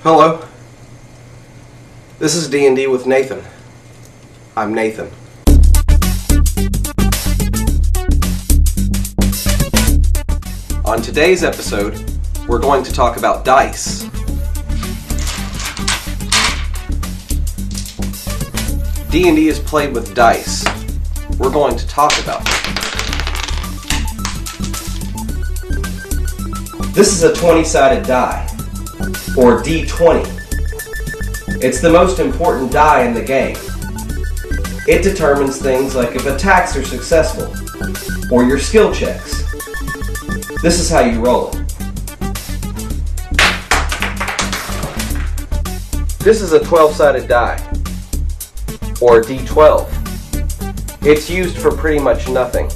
Hello, this is D&D with Nathan. I'm Nathan. On today's episode, we're going to talk about dice. D&D is played with dice. We're going to talk about them. This is a 20-sided die, or D20. It's the most important die in the game. It determines things like if attacks are successful, or your skill checks. This is how you roll it. This is a 12-sided die, or D12. It's used for pretty much nothing.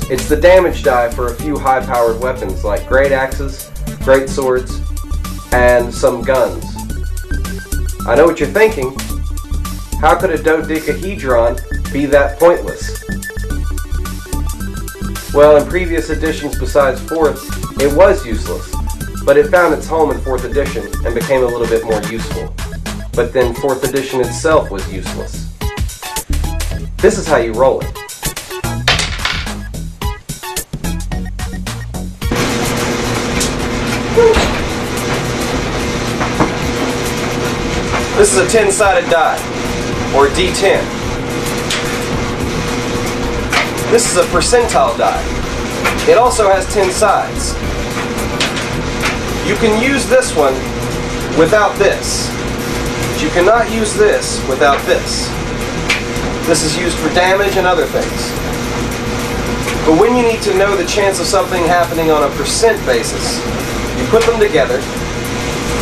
It's the damage die for a few high-powered weapons like great axes, great swords, and some guns. I know what you're thinking. How could a dodecahedron be that pointless? Well, in previous editions besides 4th, it was useless, but it found its home in 4th edition and became a little bit more useful. But then 4th edition itself was useless. This is how you roll it. This is a 10-sided die, or D10. This is a percentile die. It also has 10 sides. You can use this one without this, but you cannot use this without this. This is used for damage and other things. But when you need to know the chance of something happening on a percent basis, you put them together.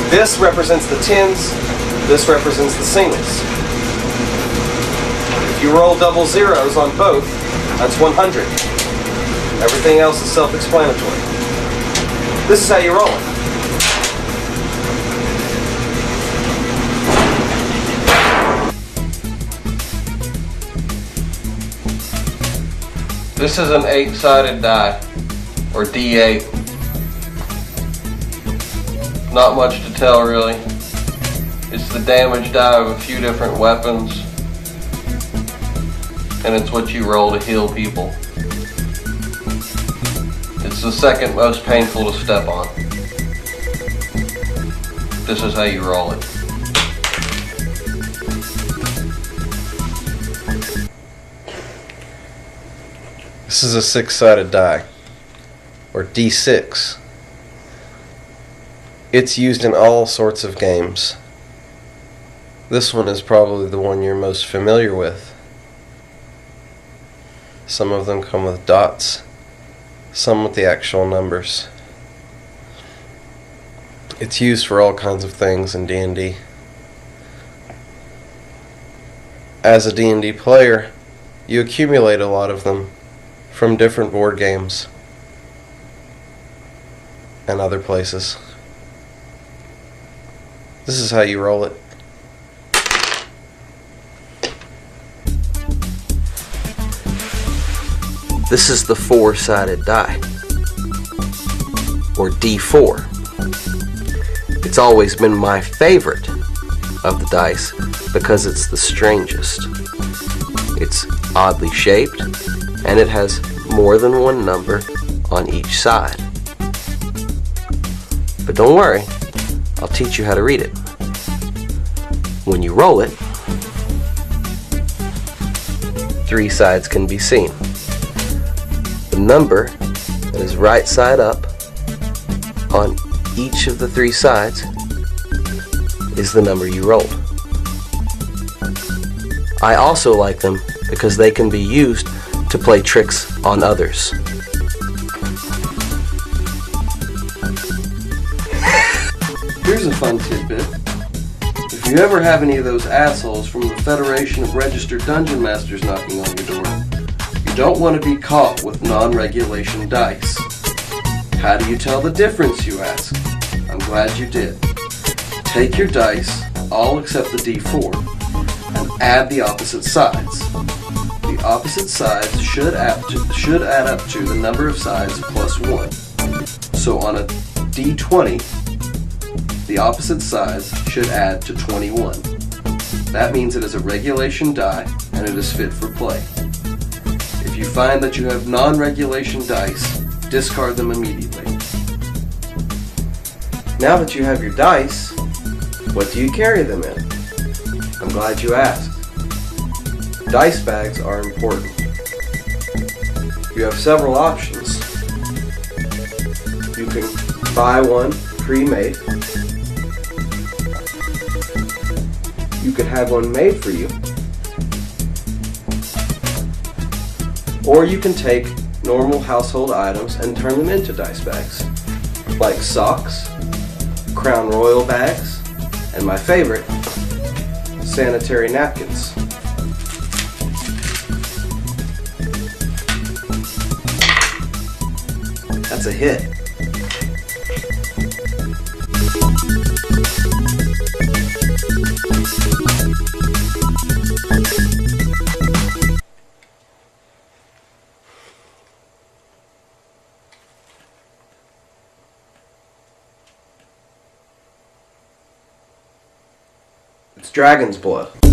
This represents the tens, this represents the singles. If you roll double zeros on both, that's 100. Everything else is self-explanatory. This is how you roll it. This is an 8-sided die, or D8. Not much to tell, really. It's the damage die of a few different weapons, and it's what you roll to heal people. It's the second most painful to step on. This is how you roll it. This is a 6-sided die, or D6. It's used in all sorts of games. This one is probably the one you're most familiar with. Some of them come with dots, some with the actual numbers. It's used for all kinds of things in D&D. As a D&D player, you accumulate a lot of them from different board games and other places. This is how you roll it. This is the 4-sided die, or D4. It's always been my favorite of the dice because it's the strangest. It's oddly shaped, and it has more than one number on each side. But don't worry, I'll teach you how to read it. When you roll it, 3 sides can be seen. The number that is right side up on each of the 3 sides is the number you rolled. I also like them because they can be used to play tricks on others. Here's a fun tidbit. If you ever have any of those assholes from the Federation of Registered Dungeon Masters knocking on your door, you don't want to be caught with non-regulation dice. How do you tell the difference, you ask? I'm glad you did. Take your dice, all except the D4, and add the opposite sides. The opposite sides should add up to the number of sides plus 1. So on a D20, the opposite size should add to 21. That means it is a regulation die and it is fit for play. If you find that you have non-regulation dice, discard them immediately. Now that you have your dice, what do you carry them in? I'm glad you asked. Dice bags are important. You have several options. You can buy one pre-made. You could have one made for you. Or you can take normal household items and turn them into dice bags, like socks, Crown Royal bags, and my favorite, sanitary napkins. That's a hit. It's dragon's blood.